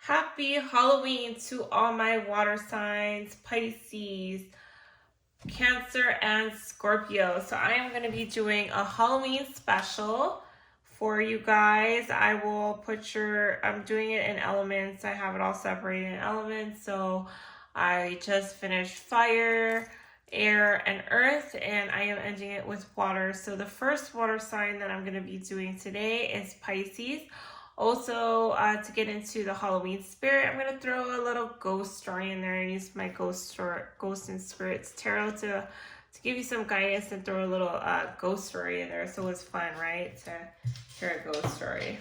Happy Halloween to all my water signs, Pisces, Cancer, and Scorpio. So I am going to be doing a Halloween special for you guys. I'm doing it in elements. I have it all separated in elements. So I just finished fire, air, and earth, and I am ending it with water. So the first water sign that I'm going to be doing today is Pisces. Also, to get into the Halloween spirit, I'm going to throw a little ghost story in there and use my ghost and spirits tarot to give you some guidance and throw a little ghost story in there. So it's fun, right, to hear a ghost story.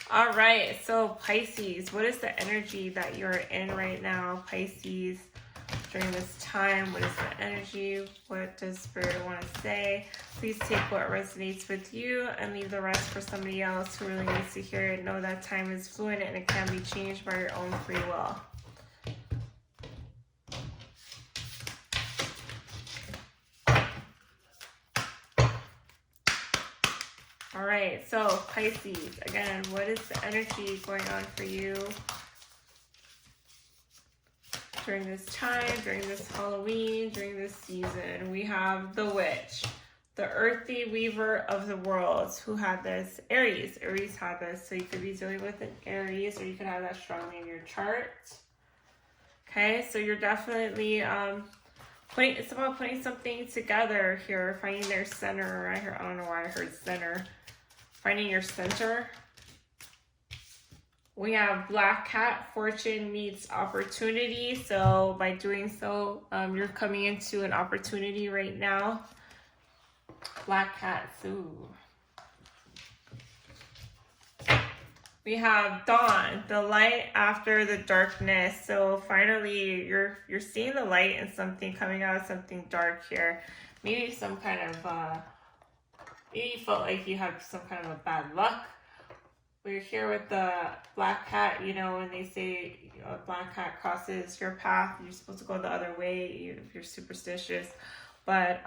All right, so Pisces, what is the energy that you're in right now, Pisces? During this time, what is the energy? What does Spirit want to say? Please take what resonates with you and leave the rest for somebody else who really needs to hear it. Know that time is fluent and it can be changed by your own free will. All right, so Pisces, again, what is the energy going on for you during this time, during this Halloween, during this season? We have the witch, the earthy weaver of the worlds. Who had this? Aries. Aries had this. So you could be dealing with an Aries, or you could have that strongly in your chart. Okay, so you're definitely it's about putting something together here, finding their center. I don't know why I heard center. Finding your center. We have Black Cat, fortune meets opportunity. So by doing so, you're coming into an opportunity right now. Black Cat, ooh. We have dawn, the light after the darkness. So finally, you're seeing the light and something coming out of something dark here. Maybe some kind of, maybe you felt like you had some kind of a bad luck. We're here with the black cat, you know, when they say a black cat crosses your path, you're supposed to go the other way if you're superstitious. But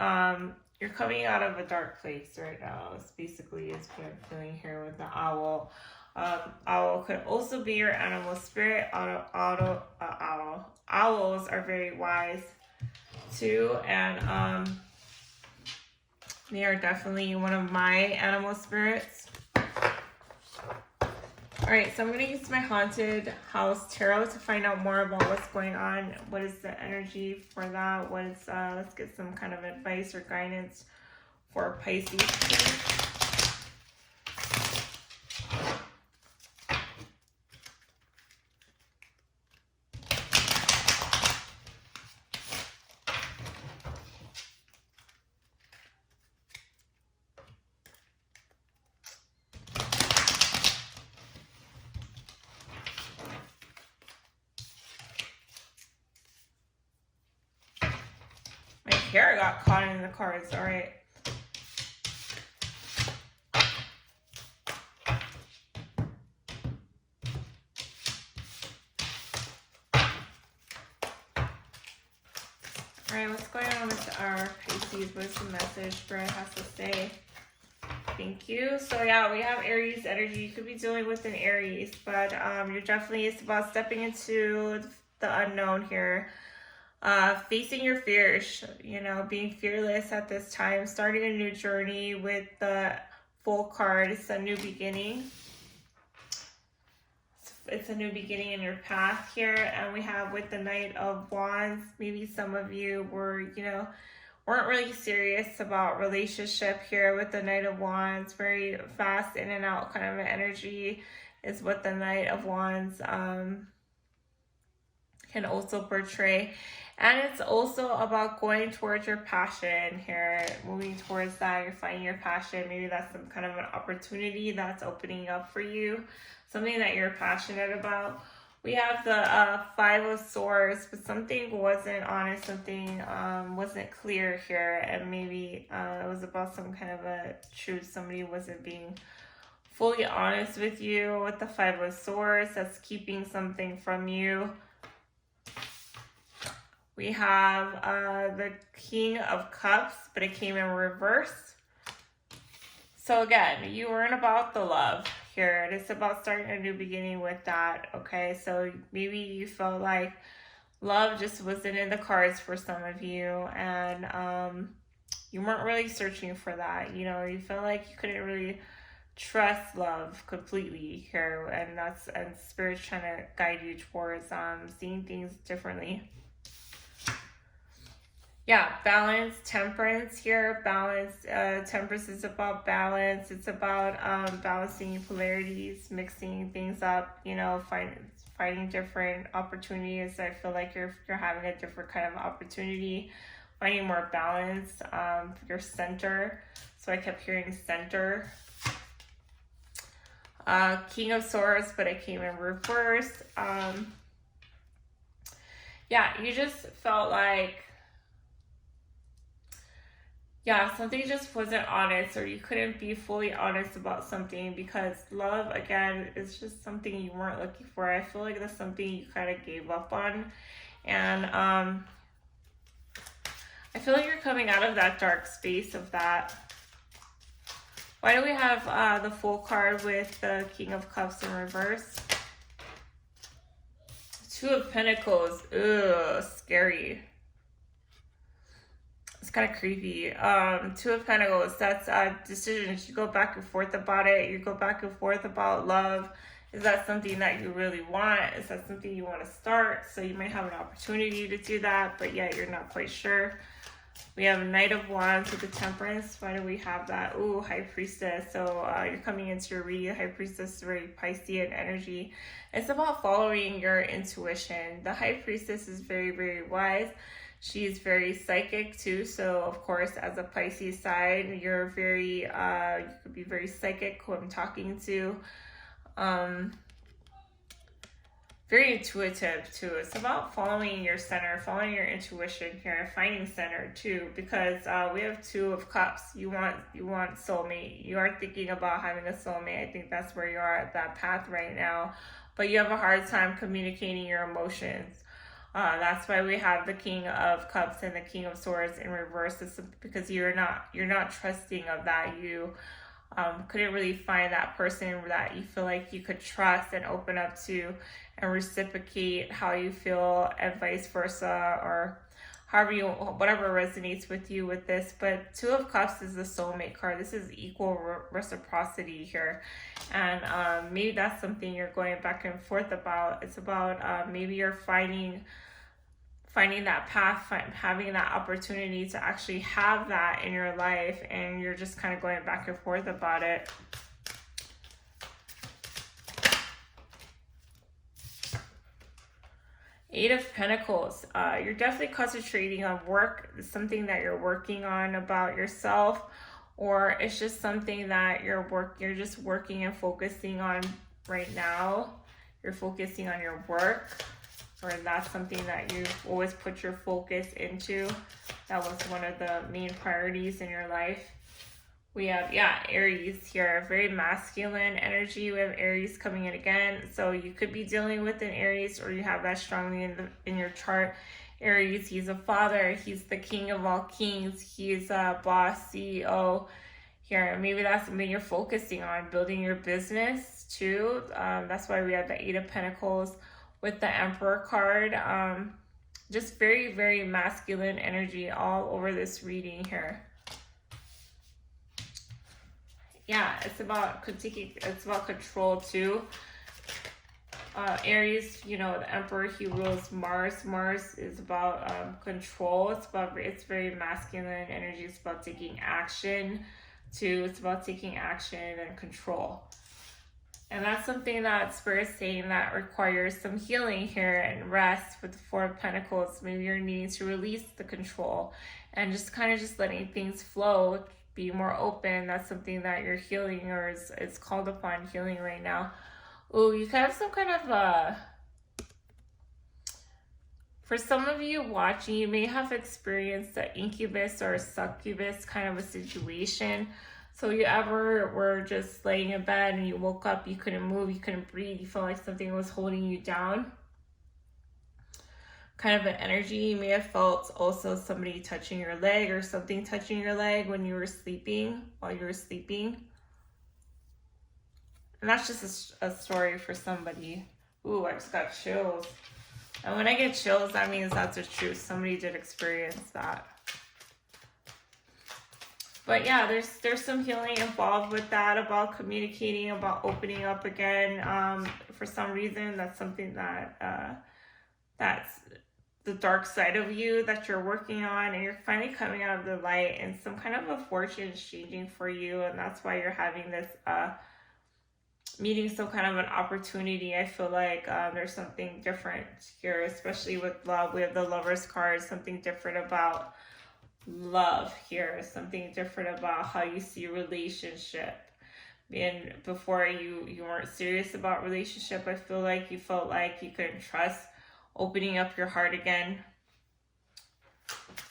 you're coming out of a dark place right now. This basically is what I'm feeling here with the owl. Owl could also be your animal spirit. Owls are very wise too, and they are definitely one of my animal spirits. All right, so I'm going to use my Haunted House Tarot to find out more about what's going on. What is the energy for that? Let's get some kind of advice or guidance for Pisces. My hair got caught in the cards. All right. All right, what's going on with our Pisces? What's the message Spirit has to say? Thank you. So yeah, we have Aries energy. You could be dealing with an Aries, but you're definitely, it's about stepping into the unknown here. Facing your fears, you know, being fearless at this time, starting a new journey with the Full card. It's a new beginning. It's a new beginning in your path here. And we have with the Knight of Wands, maybe some of you were, weren't really serious about relationship here with the Knight of Wands. Very fast in and out kind of an energy is what the Knight of Wands can also portray. And it's also about going towards your passion here, moving towards that. You're finding your passion. Maybe that's some kind of an opportunity that's opening up for you, something that you're passionate about. We have the Five of Swords, but something wasn't honest, something wasn't clear here, and maybe it was about some kind of a truth. Somebody wasn't being fully honest with you with the Five of Swords. That's keeping something from you. We have the King of Cups, but it came in reverse. So again, you weren't about the love. here. And it's about starting a new beginning with that, okay? So maybe you felt like love just wasn't in the cards for some of you, and you weren't really searching for that. You know, you felt like you couldn't really trust love completely here, and Spirit's trying to guide you towards seeing things differently. Yeah, balance, temperance here. Balance, temperance is about balance. It's about balancing polarities, mixing things up, you know, finding different opportunities. I feel like you're having a different kind of opportunity, finding more balance, your center. So I kept hearing center. King of Swords, but it came in reverse. Yeah, you just felt like, yeah, something just wasn't honest, or you couldn't be fully honest about something, because love, again, is just something you weren't looking for. I feel like that's something you kind of gave up on. And I feel like you're coming out of that dark space of that. Why do we have the Fool card with the King of Cups in reverse? Two of Pentacles. Ugh, scary. It's kind of creepy. Two of Pentacles, that's decisions. You go back and forth about it. You go back and forth about love. Is that something that you really want? Is that something you want to start? So you might have an opportunity to do that, but yet you're not quite sure. We have Knight of Wands with the Temperance. Why do we have that? Ooh, High Priestess. So you're coming into your reading. High Priestess is very Piscean energy. It's about following your intuition. The High Priestess is very, very wise. She's very psychic too. So of course, as a Pisces side, you're very, you could be very psychic who I'm talking to. Very intuitive too. It's about following your center, following your intuition here, finding center too, because we have Two of Cups. You want soulmate. You are thinking about having a soulmate. I think that's where you are at that path right now, but you have a hard time communicating your emotions. That's why we have the King of Cups and the King of Swords in reverse. It's because you're not trusting of that. You couldn't really find that person that you feel like you could trust and open up to and reciprocate how you feel, and vice versa, or whatever resonates with you with this. But Two of Cups is the soulmate card. This is equal reciprocity here, and maybe that's something you're going back and forth about. It's about maybe you're finding that path, having that opportunity to actually have that in your life, and you're just kind of going back and forth about it. Eight of Pentacles. You're definitely concentrating on work. It's something that you're working on about yourself, or it's just something that you're just working and focusing on right now. You're focusing on your work, or that's something that you've always put your focus into. That was one of the main priorities in your life. We have, Aries here, very masculine energy. We have Aries coming in again. So you could be dealing with an Aries, or you have that strongly in your chart. Aries, he's a father. He's the king of all kings. He's a boss, CEO here. Maybe that's something you're focusing on, building your business too. That's why we have the Eight of Pentacles with the Emperor card. Just very, very masculine energy all over this reading here. Yeah, it's about control too. Aries, you know, the Emperor, he rules Mars. Mars is about control. It's very masculine energy. It's about taking action too. It's about taking action and control. And that's something that Spirit's saying that requires some healing here and rest with the Four of Pentacles. Maybe you're needing to release the control and just kind of just letting things flow, be more open. That's something that you're healing, or is called upon healing right now. Oh, you have some kind of for some of you watching, you may have experienced an incubus or a succubus kind of a situation. So you ever were just laying in bed and you woke up, you couldn't move, you couldn't breathe, you felt like something was holding you down. Kind of an energy. You may have felt also somebody touching your leg, or something touching your leg when you were sleeping, while you were sleeping. And that's just a story for somebody. Ooh, I just got chills. And when I get chills, that means that's the truth. Somebody did experience that. But yeah, there's some healing involved with that, about communicating, about opening up again. For some reason, that's something that that's the dark side of you that you're working on, and you're finally coming out of the light, and some kind of a fortune is changing for you, and that's why you're having this meeting some kind of an opportunity. I feel like there's something different here, especially with love. We have the Lover's card, something different about love here, something different about how you see relationship. And before you weren't serious about relationship, I feel like you felt like you couldn't trust opening up your heart again.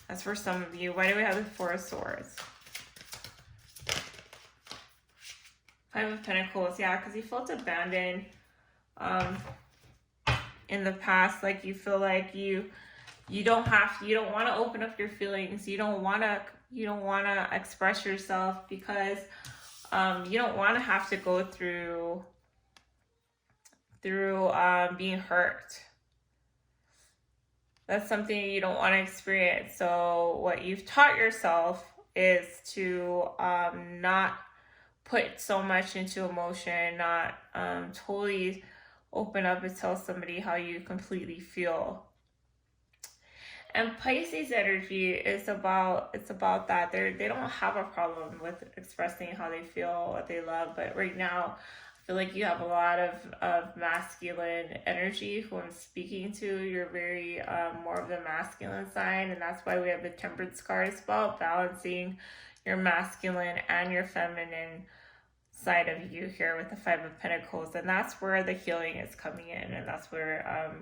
That's for some of you. Why do we have the Four of Swords? Five of Pentacles. Yeah, because you felt abandoned in the past. Like you feel like you don't want to open up your feelings. You don't want to express yourself because you don't want to have to go through being hurt. That's something you don't want to experience. So what you've taught yourself is to not put so much into emotion, not totally open up and tell somebody how you completely feel. And Pisces energy is about that. They don't have a problem with expressing how they feel, what they love, but right now I feel like you have a lot of masculine energy who I'm speaking to. You're very more of the masculine side, and that's why we have the Temperance card. It's about balancing your masculine and your feminine side of you here with the Five of Pentacles, and that's where the healing is coming in, and that's where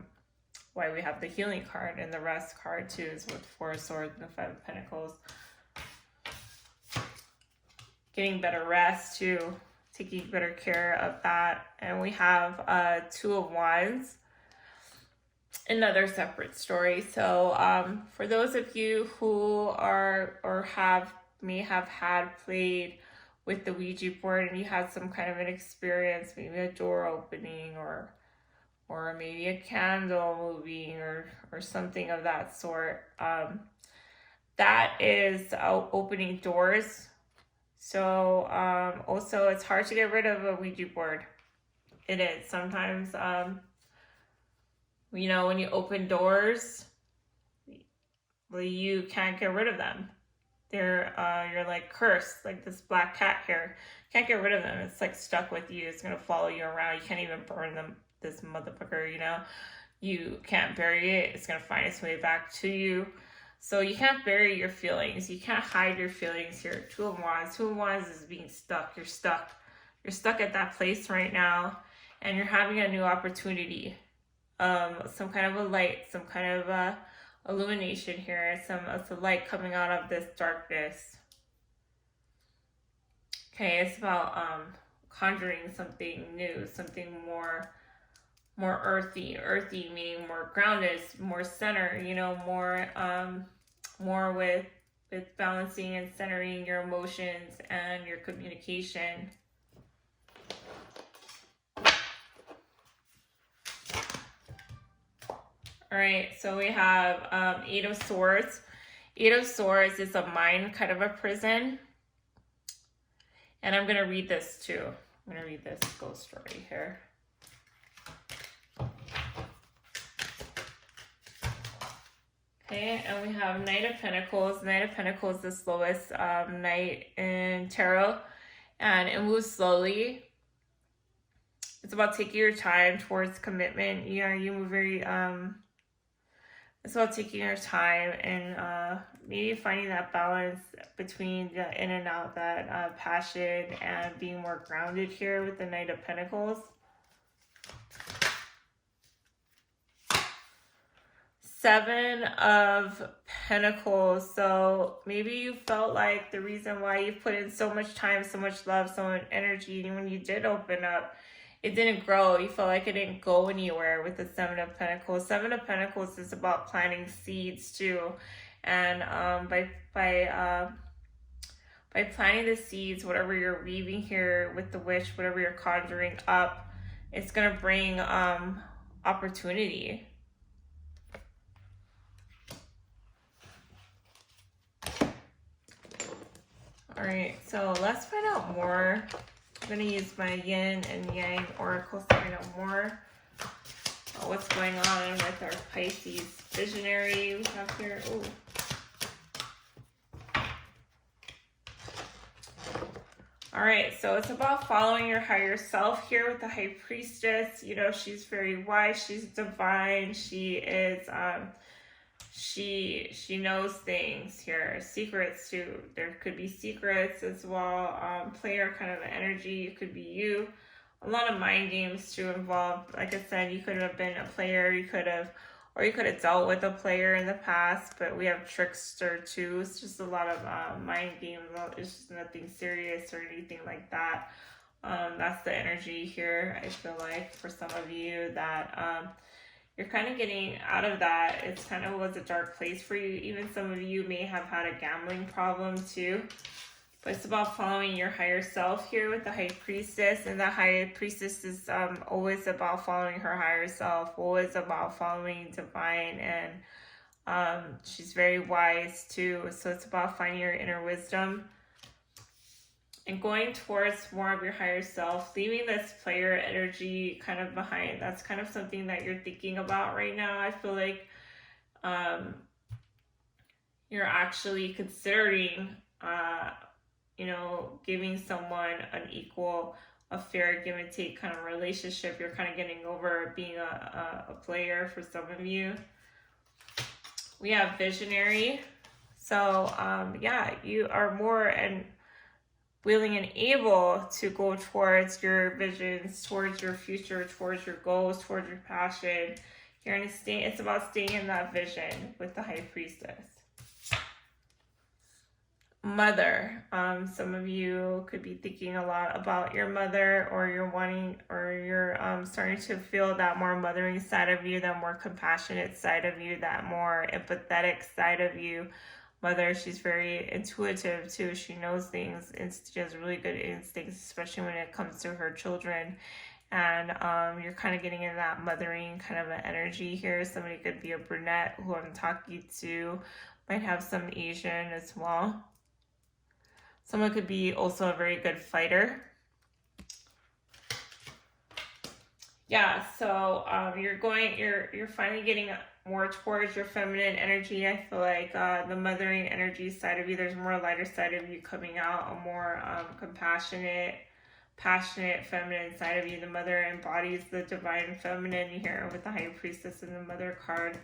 why we have the healing card, and the rest card too is with Four of Swords and the Five of Pentacles. Getting better rest too, taking better care of that. And we have Two of Wands, another separate story. So for those of you who are or may have had played with the Ouija board, and you had some kind of an experience, maybe a door opening or maybe a candle moving or something of that sort, that is opening doors. So also it's hard to get rid of a Ouija board. It is sometimes, when you open doors, you can't get rid of them. You're like cursed, like this black cat here. Can't get rid of them. It's like stuck with you. It's gonna follow you around. You can't even burn them. This motherfucker, you can't bury it. It's gonna find its way back to you. So you can't bury your feelings. You can't hide your feelings here. Two of Wands. Two of Wands is being stuck. You're stuck. You're stuck at that place right now, and you're having a new opportunity. Some kind of a light, some kind of illumination here. Some light coming out of this darkness. Okay, it's about conjuring something new, something more earthy meaning more grounded, more center, more with balancing and centering your emotions and your communication. All right, so we have Eight of Swords. Eight of Swords is a mind, kind of a prison. And I'm going to read this too. I'm going to read this ghost story here. Okay, and we have Knight of Pentacles. Knight of Pentacles is the slowest knight in tarot, and it moves slowly. It's about taking your time towards commitment. You move very, it's about taking your time and maybe finding that balance between the in and out, that passion and being more grounded here with the Knight of Pentacles. Seven of Pentacles. So maybe you felt like the reason why you put in so much time, so much love, so much energy, and when you did open up, it didn't grow. You felt like it didn't go anywhere with the Seven of Pentacles. Seven of Pentacles is about planting seeds too. And by by planting the seeds, whatever you're weaving here with the witch, whatever you're conjuring up, it's going to bring opportunity. All right, so let's find out more. I'm going to use my yin and yang oracles to find out more about what's going on with our Pisces visionary we have here. Ooh. All right, so it's about following your higher self here with the High Priestess. You know, she's very wise, she's divine, she is, she knows things here, secrets too. There could be secrets as well, player kind of energy, it could be you. A lot of mind games too involved. Like I said, you could have been a player, you could have dealt with a player in the past, but we have trickster too. It's just a lot of mind games. It's just nothing serious or anything like that. That's the energy here, I feel like, for some of you that you're kind of getting out of that. It's kind of was a dark place for you. Even some of you may have had a gambling problem too. But it's about following your higher self here with the High Priestess. And the High Priestess is always about following her higher self, always about following divine. And she's very wise too. So it's about finding your inner wisdom and going towards more of your higher self, leaving this player energy kind of behind. That's kind of something that you're thinking about right now. I feel like you're actually considering you know, giving someone an equal, a fair give and take kind of relationship. You're kind of getting over being a player for some of you. We have visionary. So yeah, you are more and willing and able to go towards your visions, towards your future, towards your goals, towards your passion. You're gonna stay. It's about staying in that vision with the High Priestess. Mother. Some of you could be thinking a lot about your mother, or you're wanting, or you're starting to feel that more mothering side of you, that more compassionate side of you, that more empathetic side of you. Mother, she's very intuitive too. She knows things, and she has really good instincts, especially when it comes to her children. And you're kind of getting in that mothering kind of an energy here. Somebody could be a brunette who I'm talking to, might have some Asian as well. Someone could be also a very good fighter. Yeah, so you're finally getting more towards your feminine energy. I feel like the mothering energy side of you, there's more lighter side of you coming out, a more compassionate, passionate, feminine side of you. The mother embodies the divine feminine here with the High Priestess and the Mother card.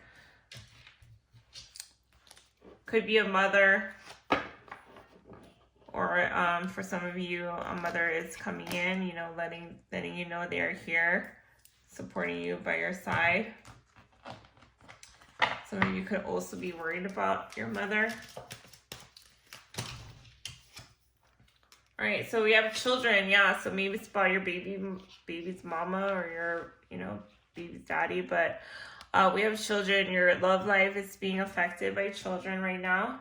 Could be a mother. Or for some of you, a mother is coming in, you know, letting you know they are here, supporting you by your side. Some of you could also be worried about your mother. All right, so we have children, yeah. So maybe it's about your baby's mama, or your, you know, baby's daddy. But we have children. Your love life is being affected by children right now.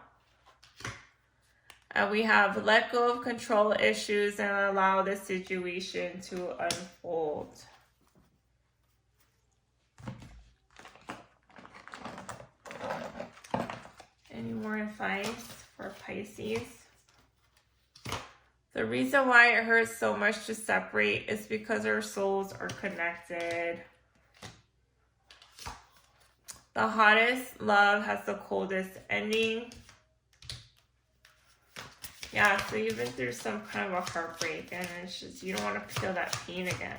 We have let go of control issues and allow the situation to unfold. Any more advice for Pisces? The reason why it hurts so much to separate is because our souls are connected. The hottest love has the coldest ending. Yeah, so you've been through some kind of a heartbreak, and it's just, you don't want to feel that pain again.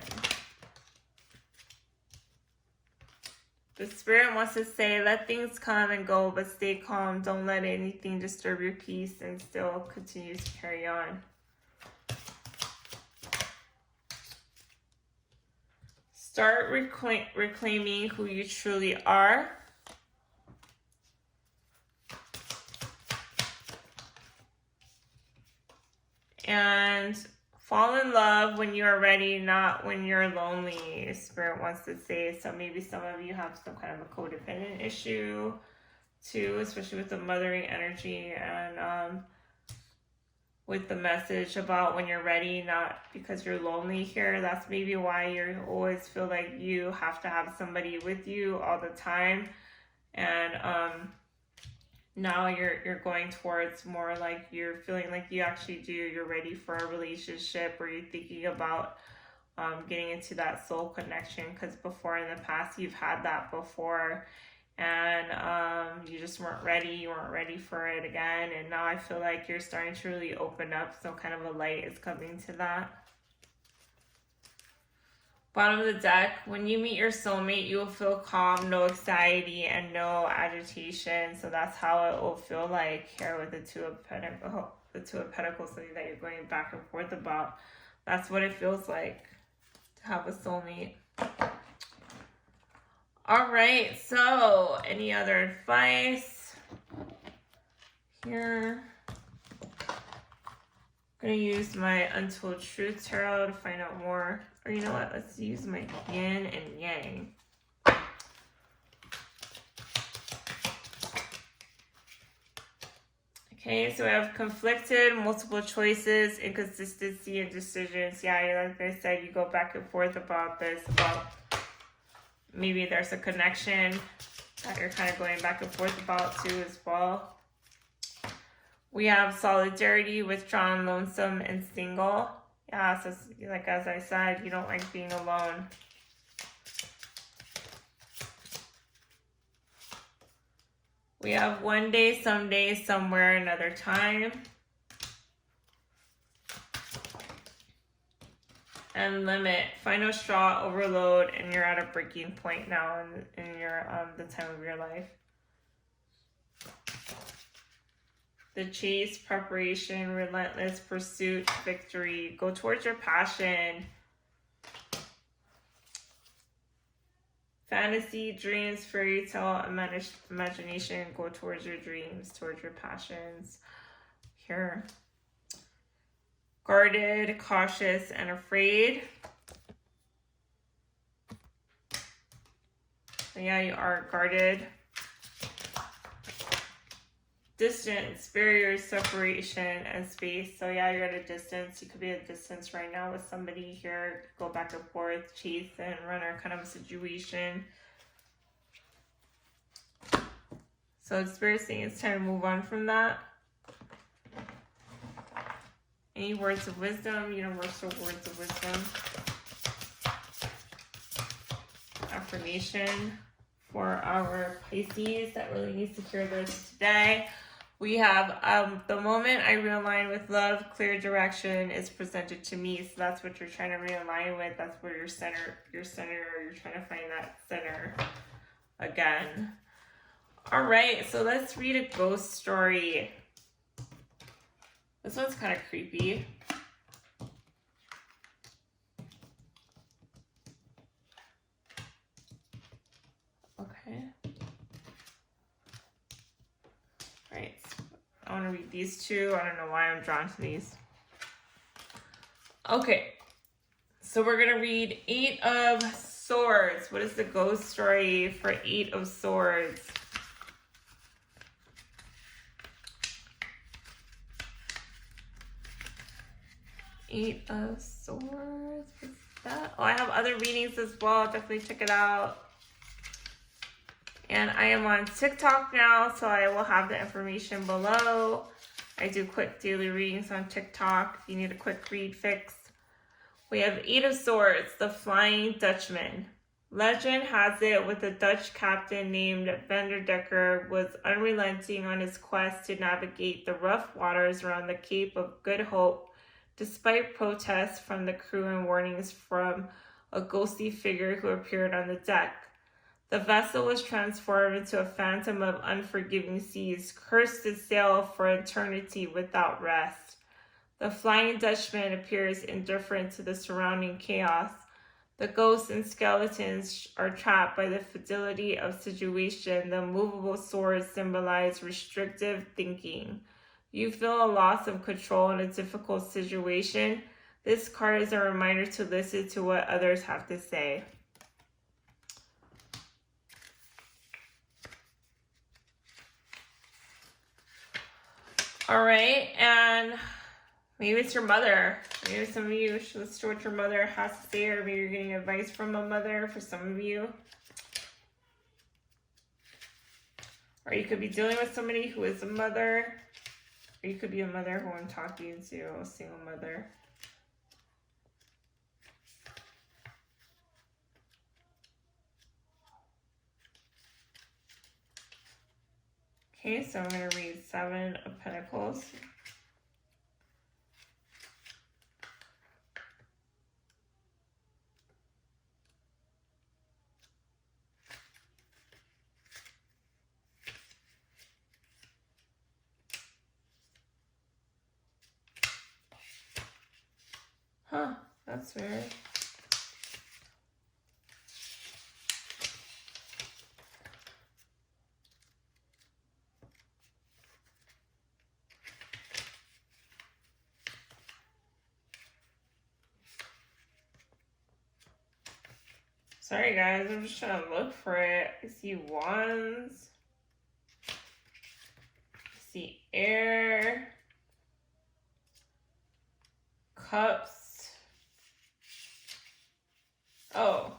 The Spirit wants to say, let things come and go, but stay calm. Don't let anything disturb your peace, and still continue to carry on. Start reclaiming who you truly are. And fall in love when you are ready, not when you're lonely, Spirit wants to say. So maybe some of you have some kind of a codependent issue too, especially with the mothering energy. And with the message about when you're ready, not because you're lonely here. That's maybe why you always feel like you have to have somebody with you all the time. And now you're going towards more like you're feeling like you actually you're ready for a relationship, or you're thinking about getting into that soul connection, because before in the past you've had that before, and you just weren't ready. You weren't ready for it again, and now I feel like you're starting to really open up. So kind of a light is coming to that. Bottom of the deck, when you meet your soulmate, you will feel calm, no anxiety, and no agitation. So that's how it will feel like here with the Two of Pentacles, something that you're going back and forth about. That's what it feels like to have a soulmate. All right, so any other advice here? I'm going to use my Untold Truth Tarot to find out more. Or you know what? Let's use my Yin and Yang. Okay, so we have conflicted, multiple choices, inconsistency, and decisions. Yeah, like I said, you go back and forth about this, about maybe there's a connection that you're kind of going back and forth about too as well. We have solidarity, withdrawn, lonesome, and single. Yeah, so like as I said, you don't like being alone. We have one day, someday, somewhere, another time. And limit, final straw, overload, and you're at a breaking point now in your the time of your life. The chase, preparation, relentless pursuit, victory. Go towards your passion. Fantasy, dreams, fairy tale, imagination. Go towards your dreams, towards your passions. Here. Guarded, cautious, and afraid. So yeah, you are guarded. Distance, barriers, separation, and space. So yeah, you're at a distance. You could be at a distance right now with somebody here. Go back and forth, chase and runner kind of a situation. So it's Spirit saying it's time to move on from that. Any words of wisdom, universal words of wisdom. Affirmation for our Pisces that really needs to hear this today. We have the moment I realign with love, clear direction is presented to me. So that's what you're trying to realign with. That's where your center, you're trying to find that center again. All right, so let's read a ghost story. This one's kind of creepy. Okay. All right. I want to read these two. I don't know why I'm drawn to these. Okay. So we're going to read 8 of Swords. What is the ghost story for 8 of Swords? Eight of Swords. What's that? Oh, I have other readings as well. Definitely check it out. And I am on TikTok now, so I will have the information below. I do quick daily readings on TikTok if you need a quick read fix. We have 8 of Swords, the Flying Dutchman. Legend has it with a Dutch captain named Vanderdecker was unrelenting on his quest to navigate the rough waters around the Cape of Good Hope, despite protests from the crew and warnings from a ghostly figure who appeared on the deck. The vessel was transformed into a phantom of unforgiving seas, cursed to sail for eternity without rest. The Flying Dutchman appears indifferent to the surrounding chaos. The ghosts and skeletons are trapped by the fidelity of situation. The movable swords symbolize restrictive thinking. You feel a loss of control in a difficult situation. This card is a reminder to listen to what others have to say. All right, and Maybe it's your mother. Maybe some of you should listen to what your mother has to say, or maybe you're getting advice from a mother for some of you. Or you could be dealing with somebody who is a mother. Or you could be a mother who I'm talking to, a single mother. Okay, so I'm going to read 7 of Pentacles. Huh, that's weird. Sorry guys, I'm just trying to look for it. I see wands. I see air. Cups. Oh.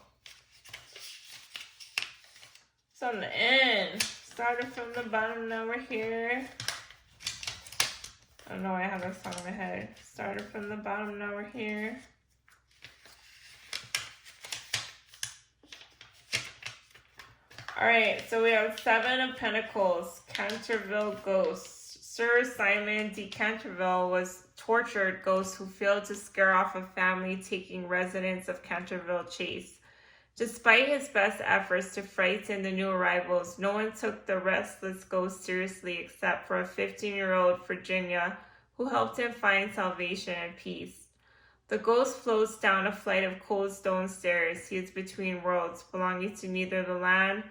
It's on the end. Started from the bottom, now we're here. I don't know why I have that song in my head. Started from the bottom, now we're here. Alright, so we have 7 of Pentacles, Canterville Ghost. Sir Simon de Canterville was tortured ghost who failed to scare off a family taking residence of Canterville Chase. Despite his best efforts to frighten the new arrivals, no one took the restless ghost seriously except for a 15-year-old Virginia who helped him find salvation and peace. The ghost floats down a flight of cold stone stairs. He is between worlds, belonging to neither the land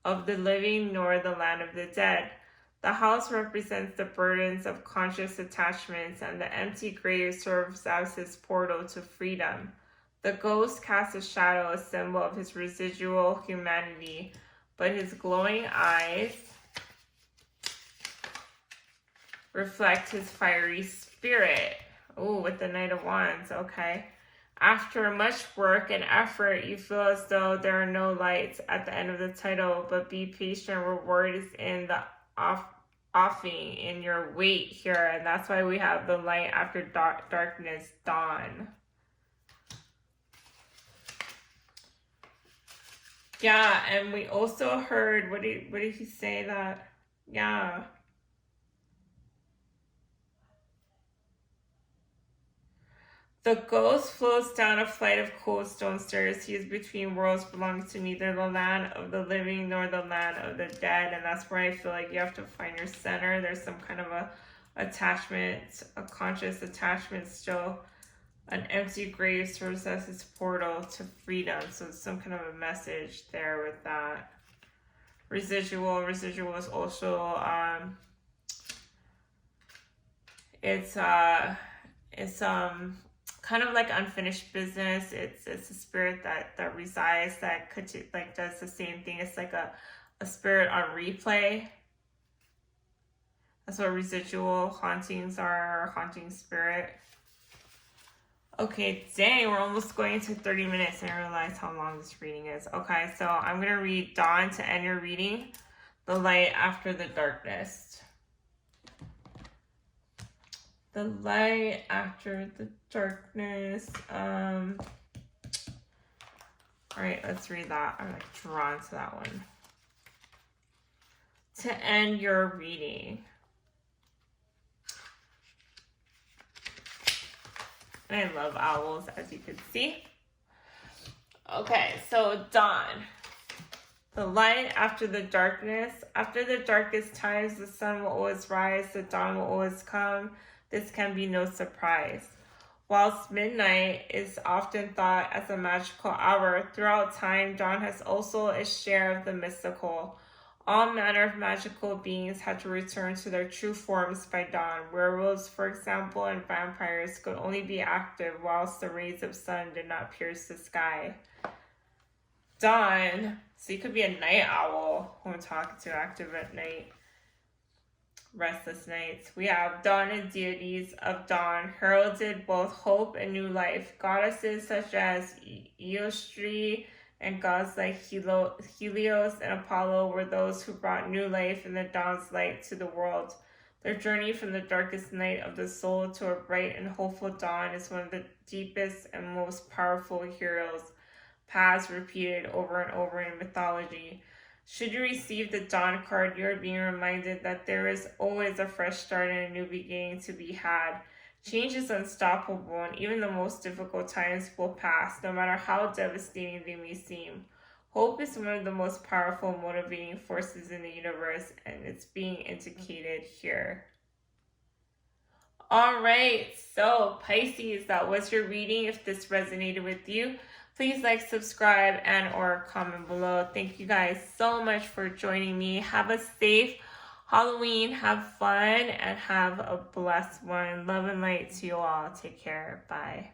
of the living nor the land of the dead. The house represents the burdens of conscious attachments, and the empty grave serves as his portal to freedom. The ghost casts a shadow, a symbol of his residual humanity, but his glowing eyes reflect his fiery spirit. Oh, with the Knight of Wands, okay. After much work and effort, you feel as though there are no lights at the end of the tunnel, but be patient. Reward is in the offing, in your wait here, and that's why we have the light after darkness, dawn. Yeah, and we also heard, what did he say that? Yeah. The ghost floats down a flight of cold stone stairs. He is between worlds, belongs to neither the land of the living nor the land of the dead. And that's where I feel like you have to find your center. There's some kind of a attachment, a conscious attachment still. An empty grave serves as his portal to freedom. So it's some kind of a message there with that. Residual is also it's kind of like unfinished business. It's a spirit that resides, that could like does the same thing. It's like a spirit on replay. That's what residual hauntings are, haunting spirit. Okay, dang, we're almost going into 30 minutes and I realize how long this reading is. Okay, so I'm going to read Dawn to end your reading. The light after the darkness. The light after the darkness. All right, let's read that. I'm like drawn to that one. To end your reading. And I love owls, as you can see. Okay, so dawn. The light after the darkness. After the darkest times, the sun will always rise, the dawn will always come. This can be no surprise. Whilst midnight is often thought as a magical hour, throughout time, dawn has also a share of the mystical. All manner of magical beings had to return to their true forms by dawn. Werewolves, for example, and vampires could only be active whilst the rays of sun did not pierce the sky. Dawn, so you could be a night owl who I'm talking to, active at night. restless nights. We have dawn and deities of dawn, heralded both hope and new life. Goddesses such as Eostri and gods like Helios and Apollo were those who brought new life in the dawn's light to the world. Their journey from the darkest night of the soul to a bright and hopeful dawn is one of the deepest and most powerful heroes' paths repeated over and over in mythology. Should you receive the Dawn card, you are being reminded that there is always a fresh start and a new beginning to be had. Change is unstoppable, and even the most difficult times will pass, no matter how devastating they may seem. Hope is one of the most powerful motivating forces in the universe, and it's being indicated here. All right, so Pisces, that was your reading. If this resonated with you, please like, subscribe, and or comment below. Thank you guys so much for joining me. Have a safe Halloween, have fun, and have a blessed one. Love and light to you all. Take care. Bye.